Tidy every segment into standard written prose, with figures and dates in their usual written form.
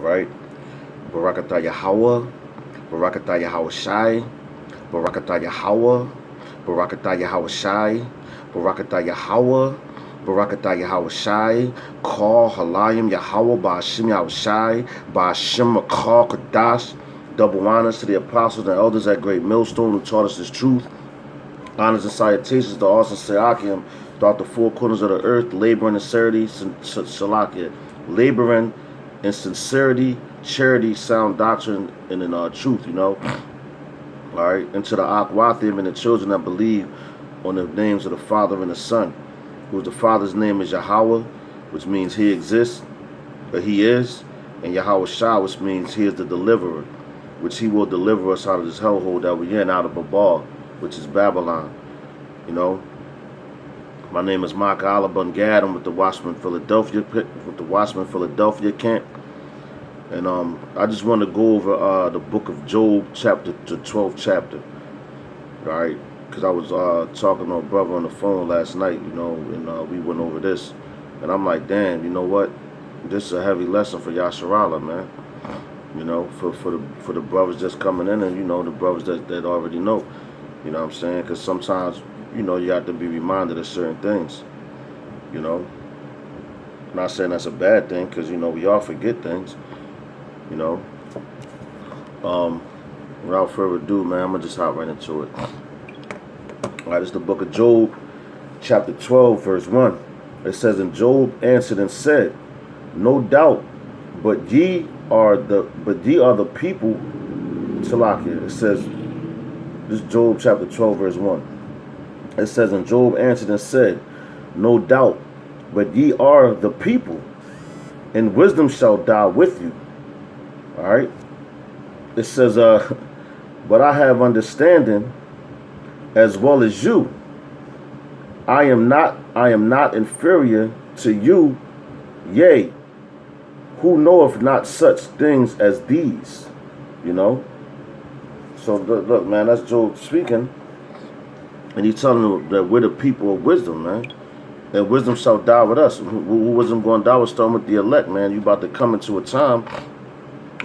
right? Barakatah Yahweh, Barakatah Yahweh Shai, Barakatah Yahweh, Barakatah Yahweh Shai, Barakatah Yahweh, Barakatah Yahweh Shai, Call Halayim Yahweh, Ba'ashim Yahweh Shai, Ba'ashim Makal Kadash. Double honors to the apostles and elders at Great Millstone who taught us this truth. Honors and salutations to Austin Serakim throughout the four corners of the earth, laboring in sincerity, Salakia, laboring in sincerity, charity, sound doctrine, and in truth, All right, and to the Akwathim and the children that believe on the names of the Father and the Son, whose the Father's name is Yahweh, which means He exists, but He is, and Yahweh Shah, which means He is the deliverer, which He will deliver us out of this hellhole that we're in, out of Babal, which is Babylon. My name is Mark Alabun Gad. I'm with the Watchman Philadelphia camp. And I just want to go over the book of Job, the 12th chapter. All right, because I was talking to a brother on the phone last night, and we went over this. And I'm like, damn, you know what? This is a heavy lesson for Yasharala, man. For the brothers just coming in, and the brothers that already know. You know what I'm saying? Because sometimes, you have to be reminded of certain things. I'm not saying that's a bad thing, because we all forget things. Without further ado, man, I'm gonna just hop right into it. All right, it's the book of Job, chapter 12, verse 1. It says, "And Job answered and said, No doubt, but ye are the people." Salakia. It says, this is Job chapter 12, verse 1. It says, "And Job answered and said, No doubt, but ye are the people, and wisdom shall die with you." All right. It says, "But I have understanding as well as you. I am not inferior to you. Yea, who knoweth not such things as these?" So look, man, that's Job speaking, and he's telling them that we're the people of wisdom, man. And wisdom shall die with us. Who wisdom going to die with? Starting with the elect, man. You about to come into a time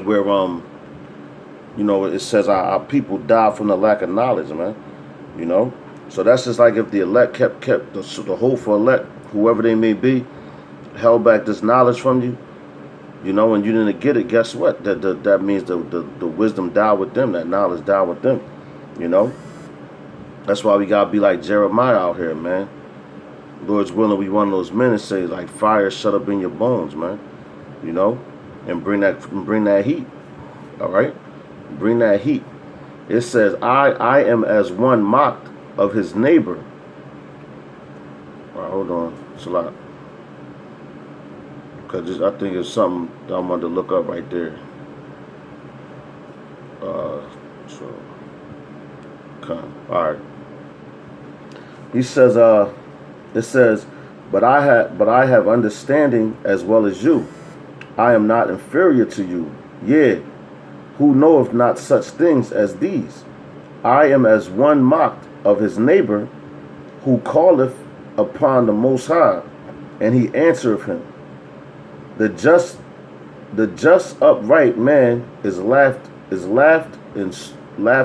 where it says our people die from the lack of knowledge, man. So that's just like if the elect kept the hopeful elect, whoever they may be, held back this knowledge from you, and you didn't get it. Guess what? That means the wisdom died with them. That knowledge died with them. That's why we gotta be like Jeremiah out here, man. Lord's willing, we one of those men that say like fire shut up in your bones, man. And bring that heat. All right, bring that heat. It says, I am as one mocked of his neighbor. All right, hold on, it's a lot. Cause I think it's something that I wanted to look up right there. All right. He says, it says, but I have understanding as well as you. I am not inferior to you. Yea, who knoweth not such things as these? I am as one mocked of his neighbor, who calleth upon the Most High, and he answereth him. The just upright man is laughed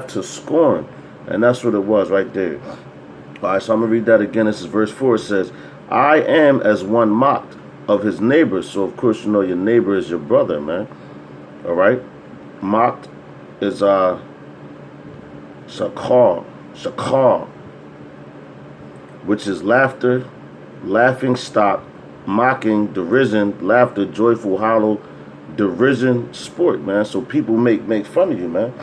to scorn. And that's what it was right there. All right, so I'm going to read that again. This is verse 4. It says, I am as one mocked of his neighbor. So, of course, your neighbor is your brother, man. All right? Mocked is shakar, which is laughter, laughing stock, mocking, derision, laughter, joyful, hollow, derision, sport, man. So people make fun of you, man.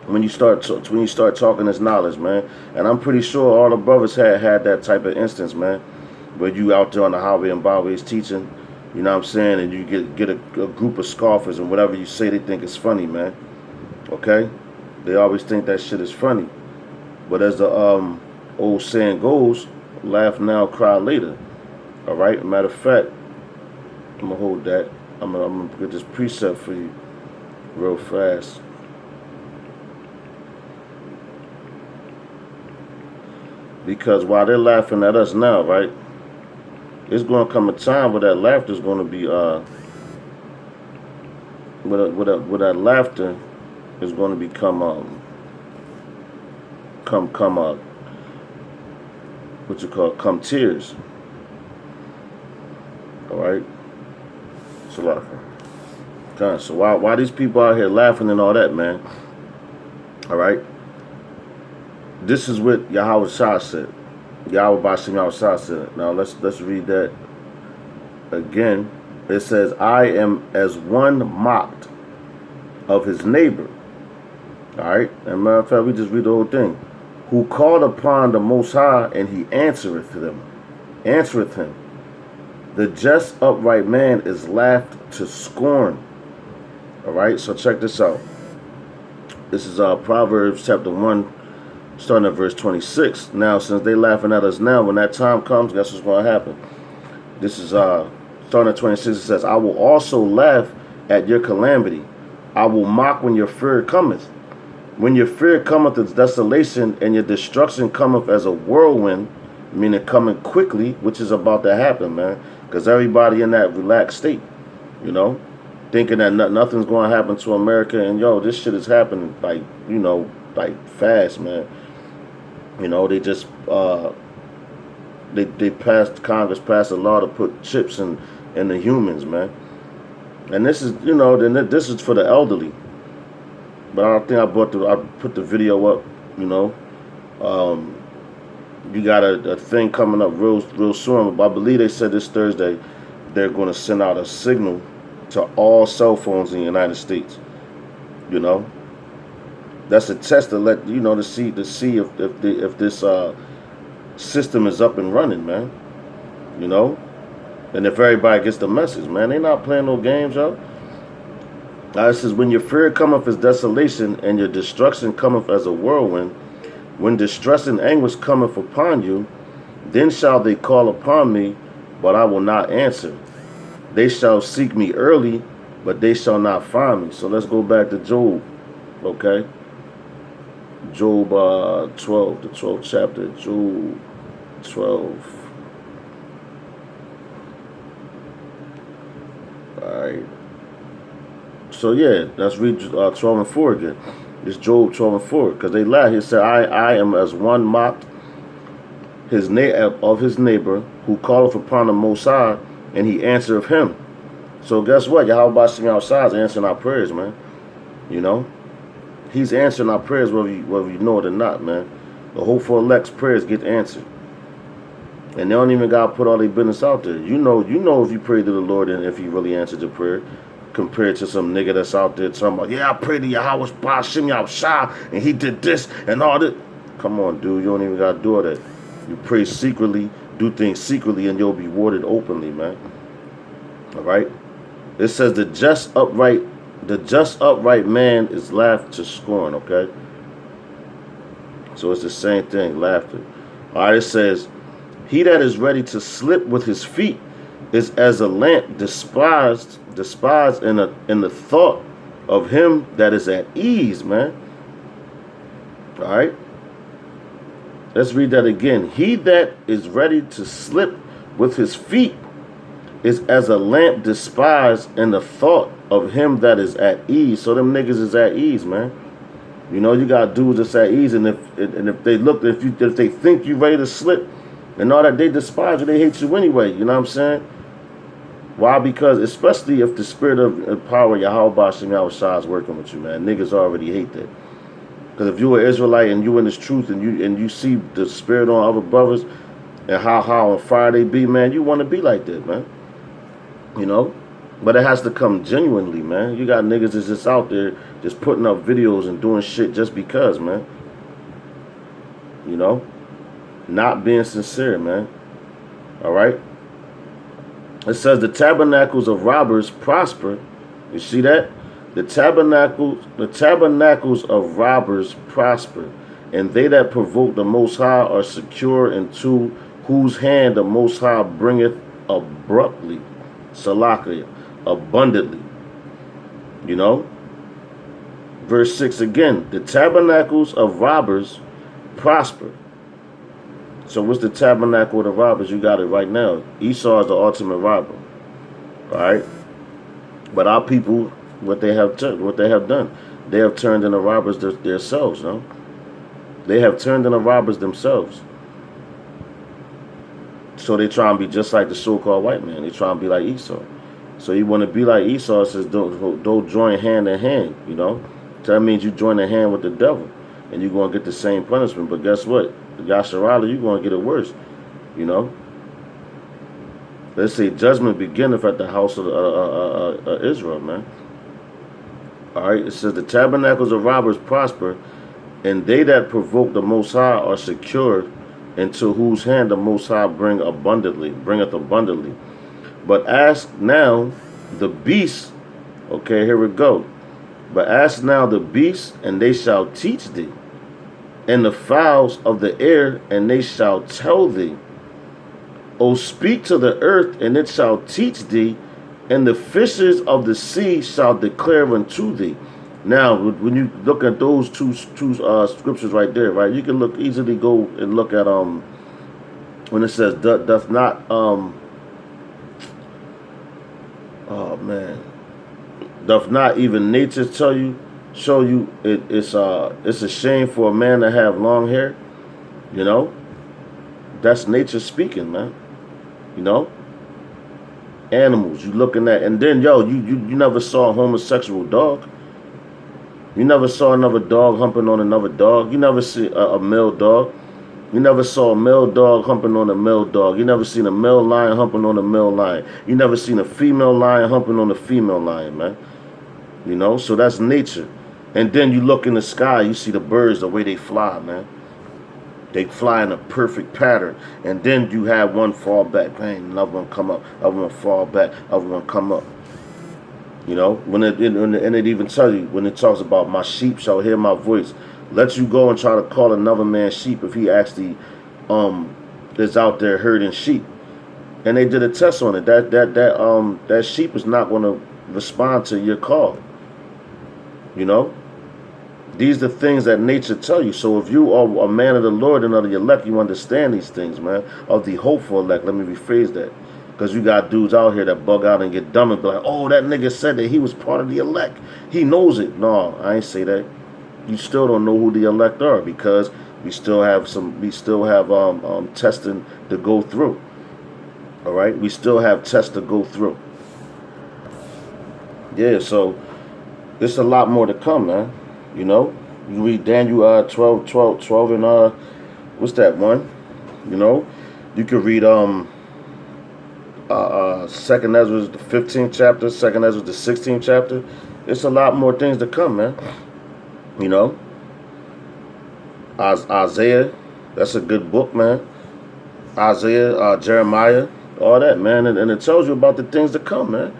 When you start talking this knowledge, man. And I'm pretty sure all the brothers had that type of instance, man, where you out there on the highway and byways teaching, you know what I'm saying, and you get a group of scoffers, and whatever you say they think is funny, man. Okay? They always think that shit is funny. But as the old saying goes, laugh now, cry later. All right? Matter of fact, I'm gonna hold that. I'm gonna get this precept for you real fast. Because while they're laughing at us now, right, it's going to come a time where that laughter is going to be with that laughter is going to become what you call come tears. All right. So why these people out here laughing and all that, man? All right. This is what Yahweh Shah said. Yahweh Bashim Yahweh Shah said. Now let's read that again. It says, I am as one mocked of his neighbor. All right. And matter of fact, we just read the whole thing. Who called upon the Most High, and he answereth him. The just upright man is laughed to scorn. All right. So check this out. This is Proverbs chapter 1, starting at verse 26. Now, since they laughing at us now, when that time comes, guess what's going to happen? This is starting at 26. It says, I will also laugh at your calamity. I will mock when your fear cometh. When your fear cometh as desolation, and your destruction cometh as a whirlwind, meaning coming quickly, which is about to happen, man. Because everybody in that relaxed state, you know, thinking that nothing's going to happen to America. And, yo, this shit is happening, like, you know, like fast, man. You know, they just, Congress passed a law to put chips in the humans, man. And this is, you know, this is for the elderly. But I think I put the video up, you know. You got a thing coming up real soon. But I believe they said this Thursday they're going to send out a signal to all cell phones in the United States. You know, that's a test to let you know to see if this system is up and running, man. You know, and if everybody gets the message, man, they not playing no games, yo. It says, when your fear cometh as desolation, and your destruction cometh as a whirlwind, when distress and anguish cometh upon you, then shall they call upon me, but I will not answer. They shall seek me early, but they shall not find me. So let's go back to Job, okay? Job 12, the 12th chapter, Job 12. All right. So yeah, let's read 12 and 4 again. It's Job 12 and 4, because they lie. He said, I am as one mocked of his neighbor, who calleth upon the Most High, and he answereth him. So guess what? Yahweh Bashim outside is answering our prayers, man. You know, he's answering our prayers whether you know it or not, man. The hopeful elect's prayers get answered, and they don't even gotta put all their business out there. You know if you pray to the Lord and if he really answered your prayer, compared to some nigga that's out there talking about, yeah, I prayed to Yahweh Bashim Yahweh and he did this and all that. Come on, dude, you don't even gotta do all that. You pray secretly, do things secretly, and you'll be rewarded openly, man. All right. It says the just upright man is laughed to scorn. Okay. So it's the same thing, laughter. All right. It says, he that is ready to slip with his feet is as a lamp despised in the thought of him that is at ease, man. All right. Let's read that again. He that is ready to slip with his feet is as a lamp despised in the thought of him that is at ease. So them niggas is at ease, man. You know, you got dudes that's at ease, and if they think you ready to slip and all that, they despise you. They hate you anyway. You know what I'm saying? Why? Because especially if the spirit of power, Yahweh Bashim Yahweh Shah, is working with you, man. Niggas already hate that. Because if you're an Israelite and you in this truth and you see the spirit on other brothers and how on fire they be, man, you want to be like that, man. You know? But it has to come genuinely, man. You got niggas that's just out there just putting up videos and doing shit just because, man. You know? Not being sincere, man. All right? It says the tabernacles of robbers prosper. You see that? The tabernacles of robbers prosper, and they that provoke the Most High are secure, into whose hand the Most High bringeth abruptly, Salakia, abundantly. You know? Verse 6 again, the tabernacles of robbers prosper. So what's the tabernacle of the robbers? You got it right now. Esau is the ultimate robber. All right? But our people what they have done. They have turned into robbers themselves, no? They have turned into robbers themselves. So they try and be just like the so-called white man. They try and be like Esau. So you want to be like Esau, it says don't join hand in hand, you know? So that means you join a hand with the devil, and you're going to get the same punishment. But guess what? Yasharala, you're going to get it worse, you know? Let's say judgment beginneth at the house of Israel, man. All right, it says the tabernacles of robbers prosper, and they that provoke the Most High are secure, into whose hand the Most High bringeth abundantly. But ask now the beasts, okay, here we go. But ask now the beasts, and they shall teach thee, and the fowls of the air, and they shall tell thee. O speak to the earth, and it shall teach thee, and the fishes of the sea shall declare unto thee. Now, when you look at those two scriptures right there, right, you can easily go and look at when it says doth not oh man, doth not even nature show you it's a shame for a man to have long hair, you know? That's nature speaking, man. You know? Animals you looking at, and then you never saw a homosexual dog. You never saw another dog humping on another dog. You never see a male dog. You never saw a male dog humping on a male dog. You never seen a male lion humping on a male lion. You never seen a female lion humping on a female lion, man. You know, so that's nature. And then you look in the sky, you see the birds, the way they fly, man. They fly in a perfect pattern. And then you have one fall back, bang, another one come up, other one fall back, other one come up. You know, and it even tells you, when it talks about my sheep shall hear my voice, let you go and try to call another man's sheep if he actually is out there herding sheep. And they did a test on it. That sheep is not going to respond to your call. You know, these are the things that nature tell you. So if you are a man of the Lord and of the elect, you understand these things, man. Of the hopeful elect, let me rephrase that. Because you got dudes out here that bug out and get dumb and be like, oh, that nigga said that he was part of the elect. He knows it. No, I ain't say that. You still don't know who the elect are, because we still have testing to go through. All right? We still have tests to go through. Yeah, so there's a lot more to come, man. You know? You read Daniel 12 and what's that one? You know? You could read Second Ezra, the 15th chapter, Second Ezra, the 16th chapter. It's a lot more things to come, man. You know, Isaiah, that's a good book, man. Isaiah, Jeremiah, all that, man, and it tells you about the things to come, man.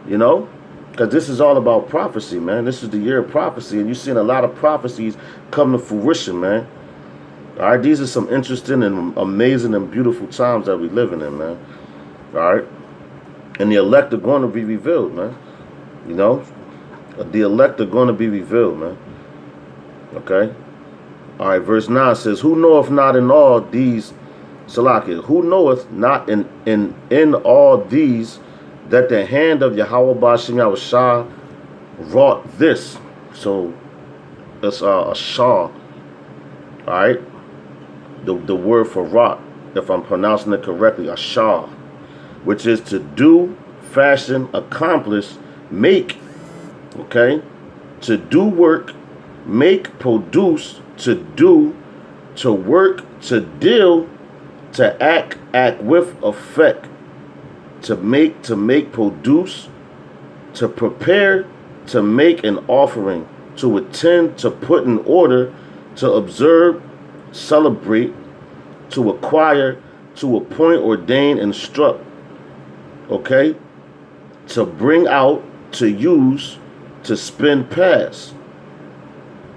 You know, because this is all about prophecy, man. This is the year of prophecy, and you're seeing a lot of prophecies come to fruition, man. All right, these are some interesting and amazing and beautiful times that we're living in, man. All right, and the elect are going to be revealed, man. You know, the elect are going to be revealed, man. Okay. All right, verse 9 says, who knoweth not in all these, Salakia, who knoweth not in all these that the hand of Yahweh Bashim Yahushua wrought this? So it's a shah. All right, the word for wrought, if I'm pronouncing it correctly, a shah, which is to do, fashion, accomplish, make, okay? To do work, make, produce, to do, to work, to deal, to act with effect, to make, produce, to prepare, to make an offering, to attend, to put in order, to observe, celebrate, to acquire, to appoint, ordain, instruct, okay, to bring out, to use, to spend past.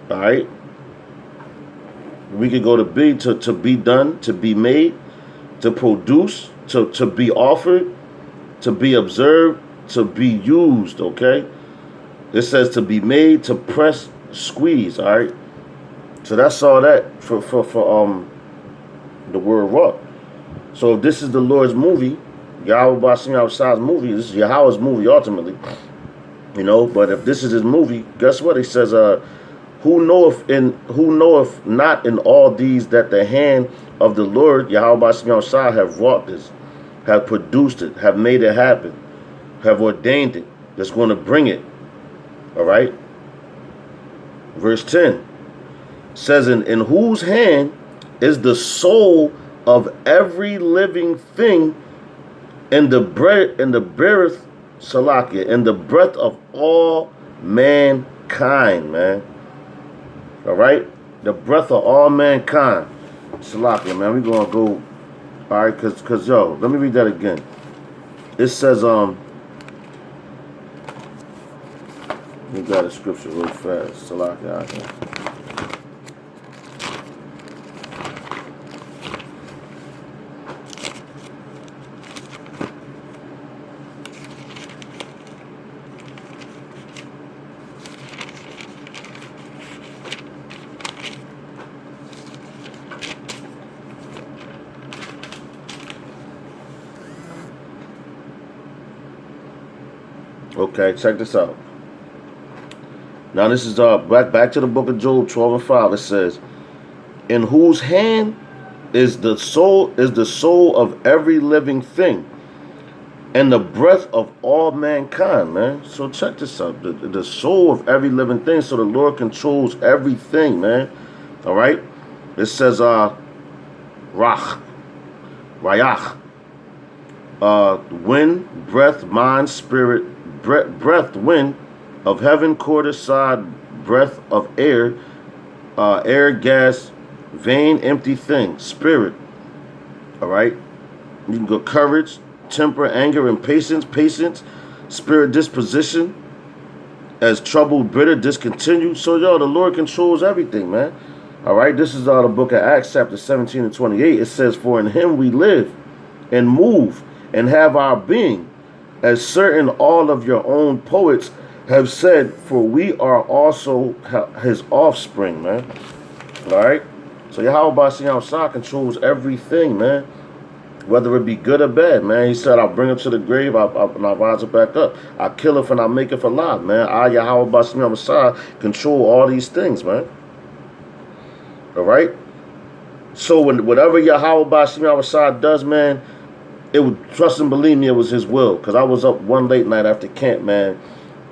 All right, we could go to be, to be done, to be made, to produce, to be offered, to be observed, to be used. Okay, it says to be made, to press, squeeze. All right, so that's all that for the word wrought. So if this is the Lord's movie, Yahweh Bashim Yahushua's movie, this is Yahweh's movie ultimately, You know, but if this is his movie, guess what? He says, who knoweth not in all these that the hand of the Lord Yahweh Shai have wrought this, have produced it, have made it happen, have ordained it, that's going to bring it. All right. Verse 10 says, in whose hand is the soul of every living thing, and the breath Salakia, and the breath of all mankind, man. All right, the breath of all mankind. Salakia, man. We gonna go. All right, cause yo, let me read that again. It says we got a scripture real fast. Salakia. Okay, check this out. Now this is back to the book of Job 12:5. It says, in whose hand is the soul of every living thing, and the breath of all mankind, man. So check this out. The soul of every living thing. So the Lord controls everything, man. All right. It says Rayach, wind, breath, mind, spirit, breath, wind of heaven, quarter side, breath of air, air, gas, vain, empty thing, spirit. All right. You can go courage, temper, anger, and patience, spirit, disposition, as troubled, bitter, discontinued. So, yo, the Lord controls everything, man. All right. This is the book of Acts, chapter 17 and 28. It says, for in him we live and move and have our being, as certain all of your own poets have said, for we are also his offspring, man. All right. So Yahweh Ba'ashem Shai controls everything, man. Whether it be good or bad, man. He said, I'll bring him to the grave, and I'll rise it back up. I'll kill it and I'll make it alive, man. I, Yahweh Ba'ashem Shai, control all these things, man. All right. So whatever Yahweh Ba'ashem Shai does, man, it would, trust and believe me, it was his will. Because I was up one late night after camp, man,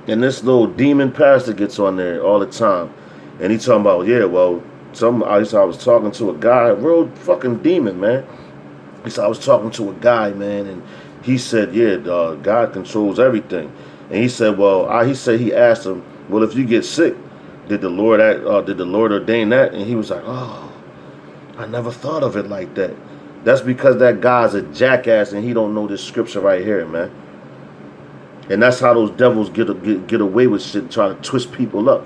and this little demon pastor gets on there all the time. And he talking about, yeah, well, I was talking to a guy, a real fucking demon, man. He said, I was talking to a guy, man, and he said, yeah, God controls everything. And he said, well, he asked him, well, if you get sick, did the Lord ordain that? And he was like, oh, I never thought of it like that. That's because that guy's a jackass and he don't know this scripture right here, man. And that's how those devils get away with shit, trying to twist people up.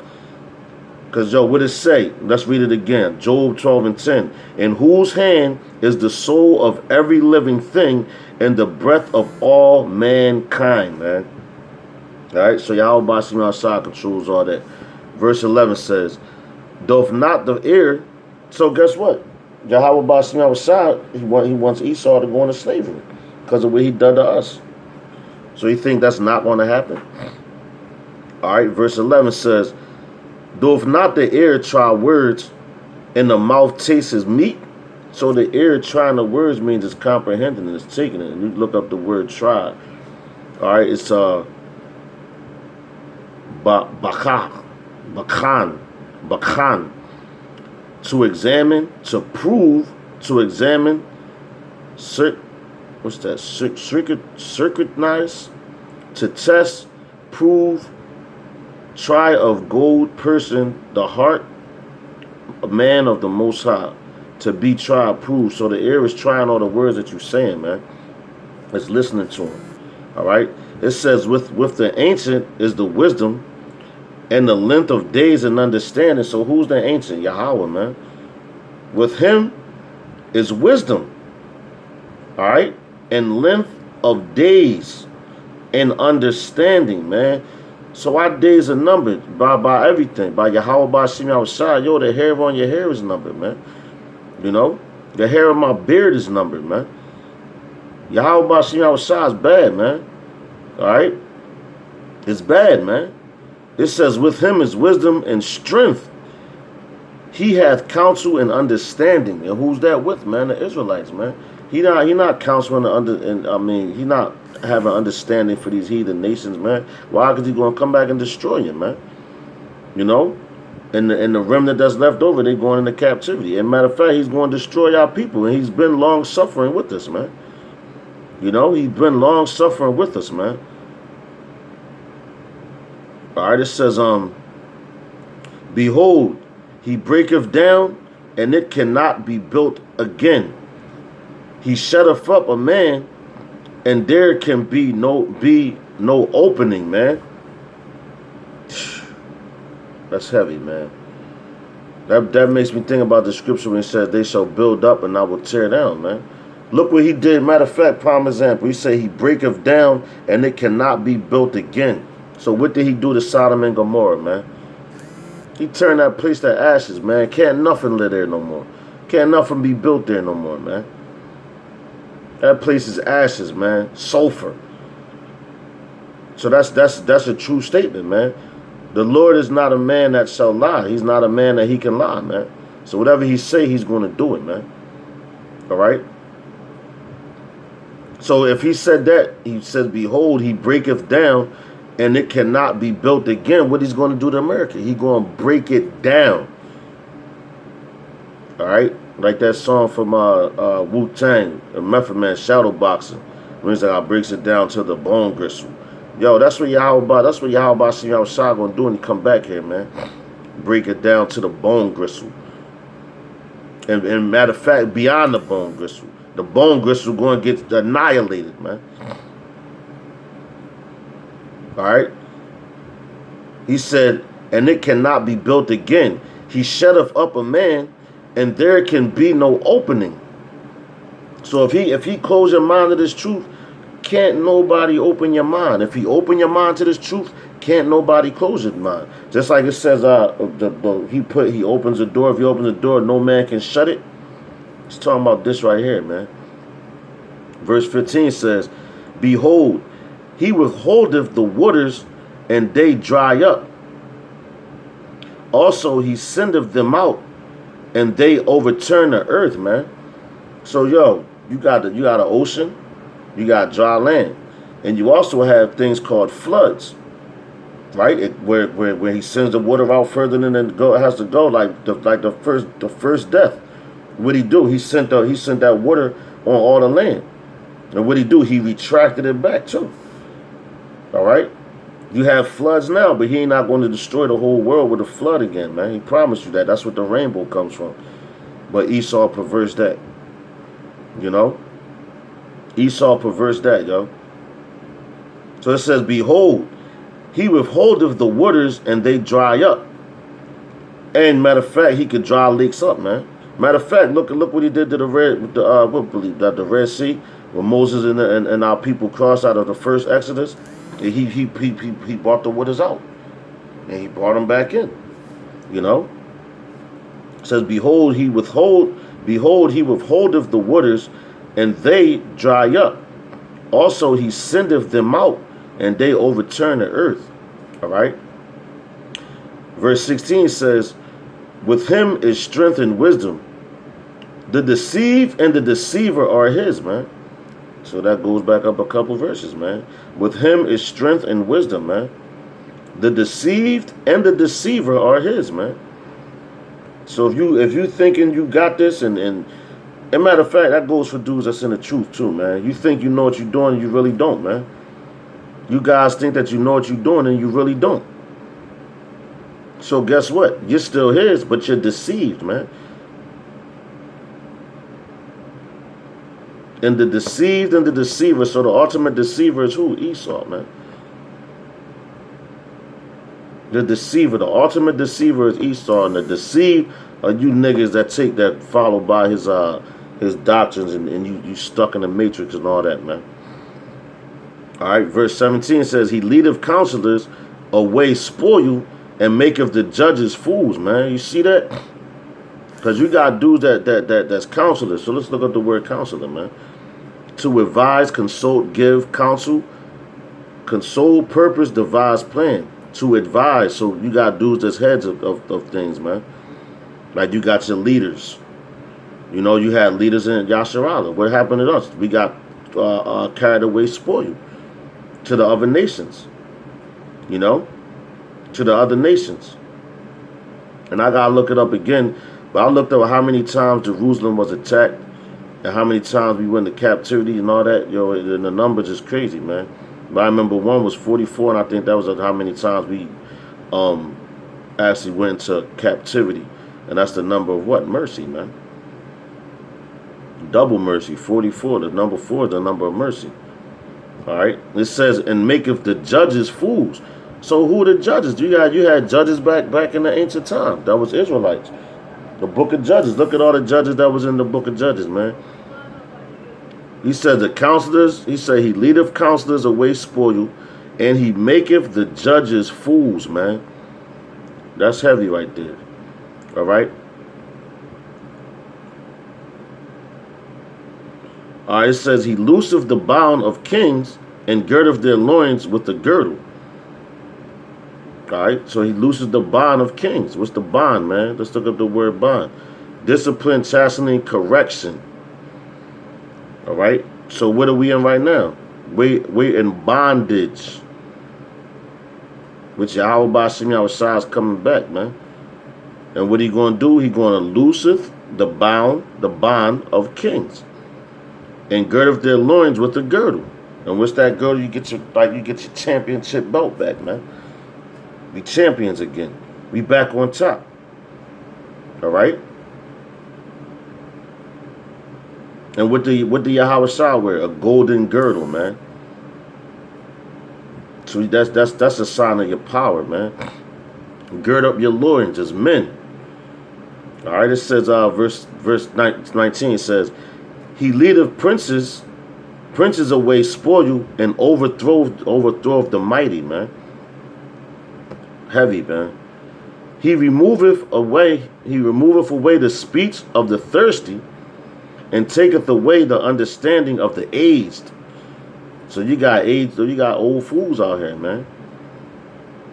Because, yo, what does it say? Let's read it again. Job 12 and 10. In whose hand is the soul of every living thing and the breath of all mankind, man. All right, so Yahweh Ba'ashem Shai controls all that. Verse 11 says, doth not the ear. So guess what? Yahweh Ba'ashem Shai, he wants Esau to go into slavery because of what he done to us. So you think that's not going to happen? All right, verse 11 says, doth not the ear try words, and the mouth tastes meat? So the ear trying the words means it's comprehending and it's taking it. And you look up the word try. All right, it's bakan, to examine, to prove, to examine, scrutinize, to test, prove, try of gold, person, the heart, a man of the Most High, to be tried, proved. So the ear is trying all the words that you're saying, man. It's listening to him. All right. It says, with the ancient is the wisdom, and the length of days and understanding. So who's the ancient? Yahweh, man. With him is wisdom. All right. And length of days and understanding, man. So our days are numbered by everything. By Yahweh Ba'ashem Shai. Yo, the hair on your hair is numbered, man. You know? The hair of my beard is numbered, man. Yahweh Ba'ashem Shai is bad, man. All right? It's bad, man. It says, with him is wisdom and strength. He hath counsel and understanding. And who's that with, man? The Israelites, man. He not counseling he not having understanding for these heathen nations, man. Why? Because he's gonna come back and destroy you, man. You know? And the remnant that's left over, they going into captivity. And matter of fact, he's going to destroy our people. And he's been long suffering with us, man. You know, he's been long suffering with us, man. Alright, it says, behold, he breaketh down, and it cannot be built again. He shutteth up a man, and there can be no opening, man. That's heavy, man. That makes me think about the scripture when it says they shall build up and I will tear down, man. Look what he did. Matter of fact, prime example. He said he breaketh down and it cannot be built again. So what did he do to Sodom and Gomorrah, man? He turned that place to ashes, man. Can't nothing live there no more. Can't nothing be built there no more, man. That place is ashes, man. Sulfur. So that's a true statement, man. The Lord is not a man that shall lie. He's not a man that he can lie, man. So whatever he say, he's going to do it, man. All right? So if he said that, he says, behold, he breaketh down, and it cannot be built again. What he's going to do to America? He's going to break it down. All right? Like that song from Wu-Tang, Method Man, Shadow Boxing. When he's like, I breaks it down to the bone gristle. Yo, that's what Yahweh see how Shah gonna do when he come back here, man. Break it down to the bone gristle. And matter of fact, beyond the bone gristle. The bone gristle going to get annihilated, man. Alright? He said, and it cannot be built again. He shutteth up a man, and there can be no opening. So if he close your mind to this truth, can't nobody open your mind. If he open your mind to this truth, can't nobody close your mind. Just like it says, he opens the door. If he opens the door, no man can shut it. He's talking about this right here, man. Verse 15 says, behold, he withholdeth the waters, and they dry up. Also he sendeth them out, and they overturn the earth, man. So yo, you got an ocean. You got dry land, and you also have things called floods, right? Where he sends the water out further than it has to go, like the first death. What he do? He sent that water on all the land, and what he do? He retracted it back too. All right, you have floods now, but he ain't not going to destroy the whole world with a flood again, man. He promised you that. That's what the rainbow comes from. But Esau perverts that, you know. Esau perverts that, yo. So it says, behold, he withholdeth the waters, and they dry up. And matter of fact, he could dry lakes up, man. Matter of fact, look what he did to the Red Sea, when Moses and our people crossed out of the first Exodus. He brought the waters out, and he brought them back in. You know. It says, behold, he withholdeth the waters, and they dry up. Also he sendeth them out, and they overturn the earth. All right. Verse 16 says, with him is strength and wisdom. The deceived and the deceiver are his, man. So that goes back up a couple verses, man. With him is strength and wisdom, man. The deceived and the deceiver are his, man. So if you thinking you got this, and matter of fact, that goes for dudes that's in the truth too, man. You think you know what you're doing, and you really don't, man. You guys think that you know what you're doing, and you really don't. So guess what? You're still his, but you're deceived, man. And the deceived and the deceiver, so the ultimate deceiver is who? Esau, man. The deceiver, the ultimate deceiver is Esau, and the deceived are you niggas that follow by his doctrines, and you stuck in the matrix and all that, man. All right, verse 17 says, he leadeth counselors away spoil, and maketh the judges fools, man. You see that? Because you got dudes that's counselors. So let's look up the word counselor, man. To advise, consult, give counsel. Console, purpose, devise, plan. To advise. So you got dudes that's heads of things, man. Like you got your leaders. You know, you had leaders in Yasharala. What happened to us? We got carried away, spoiled to the other nations. You know, to the other nations. And I gotta look it up again. But I looked up how many times Jerusalem was attacked and how many times we went into captivity and all that. Yo, and the numbers is crazy, man. But I remember one was 44, and I think that was how many times we actually went into captivity. And that's the number of what? Mercy, man. Double mercy, 44. The number 4 is the number of mercy. All right. It says, and maketh the judges fools. So who are the judges? You had judges back in the ancient time. That was Israelites. The book of Judges. Look at all the judges that was in the book of Judges, man. He said the counselors, he said he leadeth counselors away spoil, and he maketh the judges fools, man. That's heavy right there. All right. All right, it says he looseth the bound of kings and girdeth their loins with the girdle. All right, so he looses the bond of kings. What's the bond, man? Let's look up the word bond. Discipline, chastening, correction. All right, so what are we in right now? We're in bondage. Which Yahweh Bashim Yahushua is coming back, man. And what he going to do? He going to looseth the bond of kings, and girdeth their loins with the girdle. And what's that girdle? You get your championship belt back, man. We champions again. We back on top. All right. And what do Yahweh Shah wear? A golden girdle, man. So that's a sign of your power, man. Gird up your loins as men. All right. It says verse 19 says, he leadeth princes away spoil, and overthroweth the mighty, man. Heavy, man. He removeth away the speech of the thirsty, and taketh away the understanding of the aged. So you got old fools out here, man.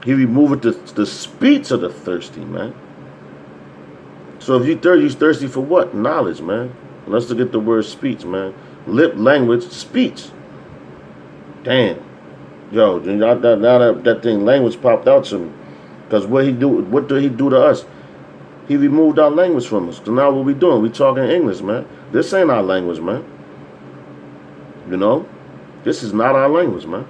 He removeth the speech of the thirsty, man. So if you thirsty for what? Knowledge, man. Let's look at the word speech, man. Lip, language, speech. Damn. Yo, now that thing language popped out to me. Because what did he do to us? He removed our language from us. So now what we doing? We talking English, man. This ain't our language, man. You know? This is not our language, man.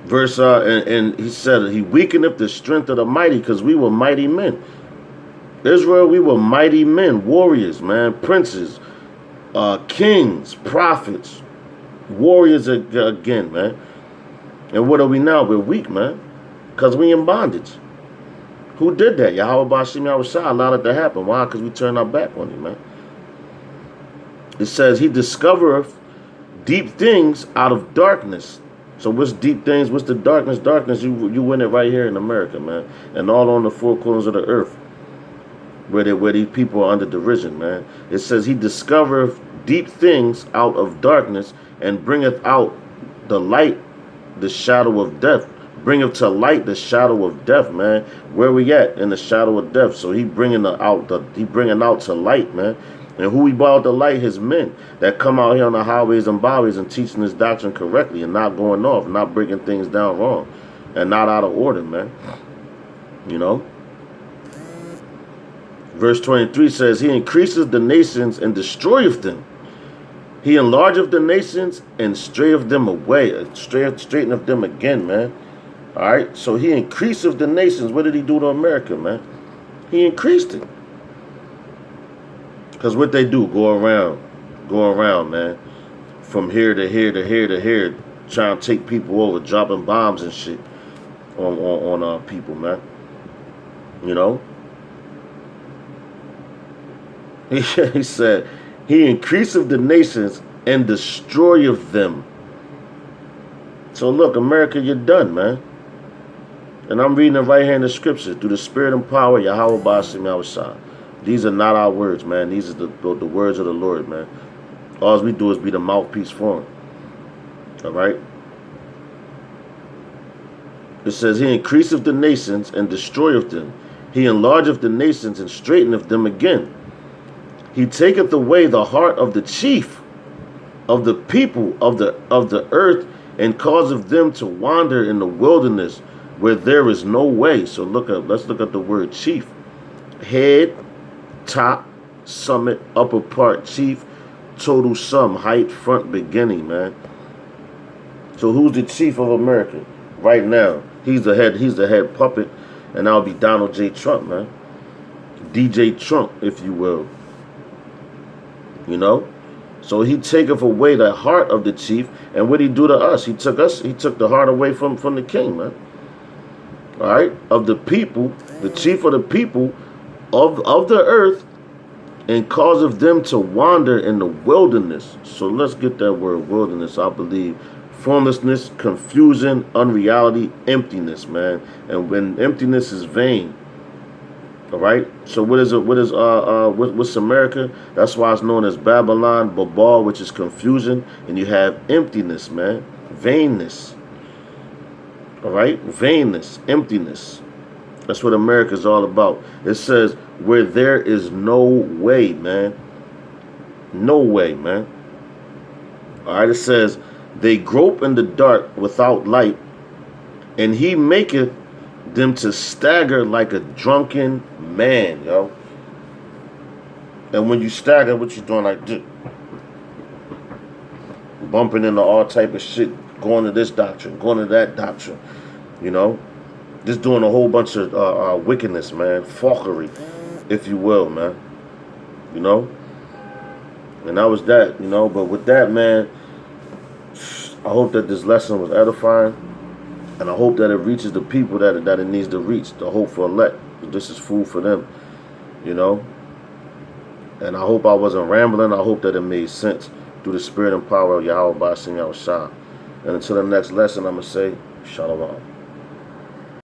Verse, and he said, he weakeneth the strength of the mighty, because we were mighty men. Israel, we were mighty men, warriors, man, princes, kings, prophets, warriors again, man. And what are we now? We're weak, man, because we in bondage. Who did that? Yahweh Bashim Yahushua allowed it to happen. Why? Because we turned our back on him, man. It says he discovereth deep things out of darkness. So what's deep things? What's the darkness? Darkness, you win it right here in America, man. And all on the four corners of the earth. Where these people are under derision, man. It says he discovereth deep things out of darkness, and bringeth out the light, the shadow of death. Bringeth to light the shadow of death, man. Where we at? In the shadow of death. So he bringing out to light, man. And who he brought to light? His men that come out here on the highways and byways and teaching this doctrine correctly, and not going off, not breaking things down wrong, and not out of order, man. You know. Verse 23 says, he increaseth the nations and destroyeth them. He enlargeth the nations and strayeth them away. Straighteneth them again, man. All right. So he increaseth the nations. What did he do to America, man? He increased it. Because what they do, go around, man. From here to here to here to here. Trying to take people over, dropping bombs and shit on people, man. You know? He said, he increaseth the nations and destroyeth them. So look, America, you're done, man. And I'm reading it right here in the scriptures. Through the spirit and power, Yahweh Bashim Yahushua. These are not our words, man. These are the words of the Lord, man. All we do is be the mouthpiece for him. All right. It says, He increaseth the nations and destroyeth them. He enlargeth the nations and straighteneth them again. He taketh away the heart of the chief of the people of the earth, and causeth them to wander in the wilderness where there is no way. So let's look at the word chief. Head, top, summit, upper part, chief, total sum, height, front, beginning, man. So who's the chief of America right now? He's the head puppet, and that'll be Donald J. Trump, man. DJ Trump, if you will. You know? So he taketh away the heart of the chief, and what he do to us? He took the heart away from the king, man. All right? Of the people, the chief of the people of the earth, and causeth them to wander in the wilderness. So let's get that word wilderness, I believe. Formlessness, confusion, unreality, emptiness, man. And when emptiness is vain. All right. So what's America? That's why it's known as Babylon, Babal, which is confusion, and you have emptiness, man, vainness. All right, vainness, emptiness. That's what America is all about. It says where there is no way, man, no way, man. All right. It says they grope in the dark without light, and he maketh them to stagger like a drunken man, yo. And when you stagger, what you doing like this? Bumping into all type of shit, going to this doctrine, going to that doctrine, you know? Just doing a whole bunch of wickedness, man. Fuckery, if you will, man. You know? And that was that, you know? But with that, man, I hope that this lesson was edifying. And I hope that it reaches the people that it needs to reach, the hopeful elect. This is food for them, you know. And I hope I wasn't rambling. I hope that it made sense through the spirit and power of Yahweh Ba'ashem Yahushua. And until the next lesson, I'm going to say, Shalom.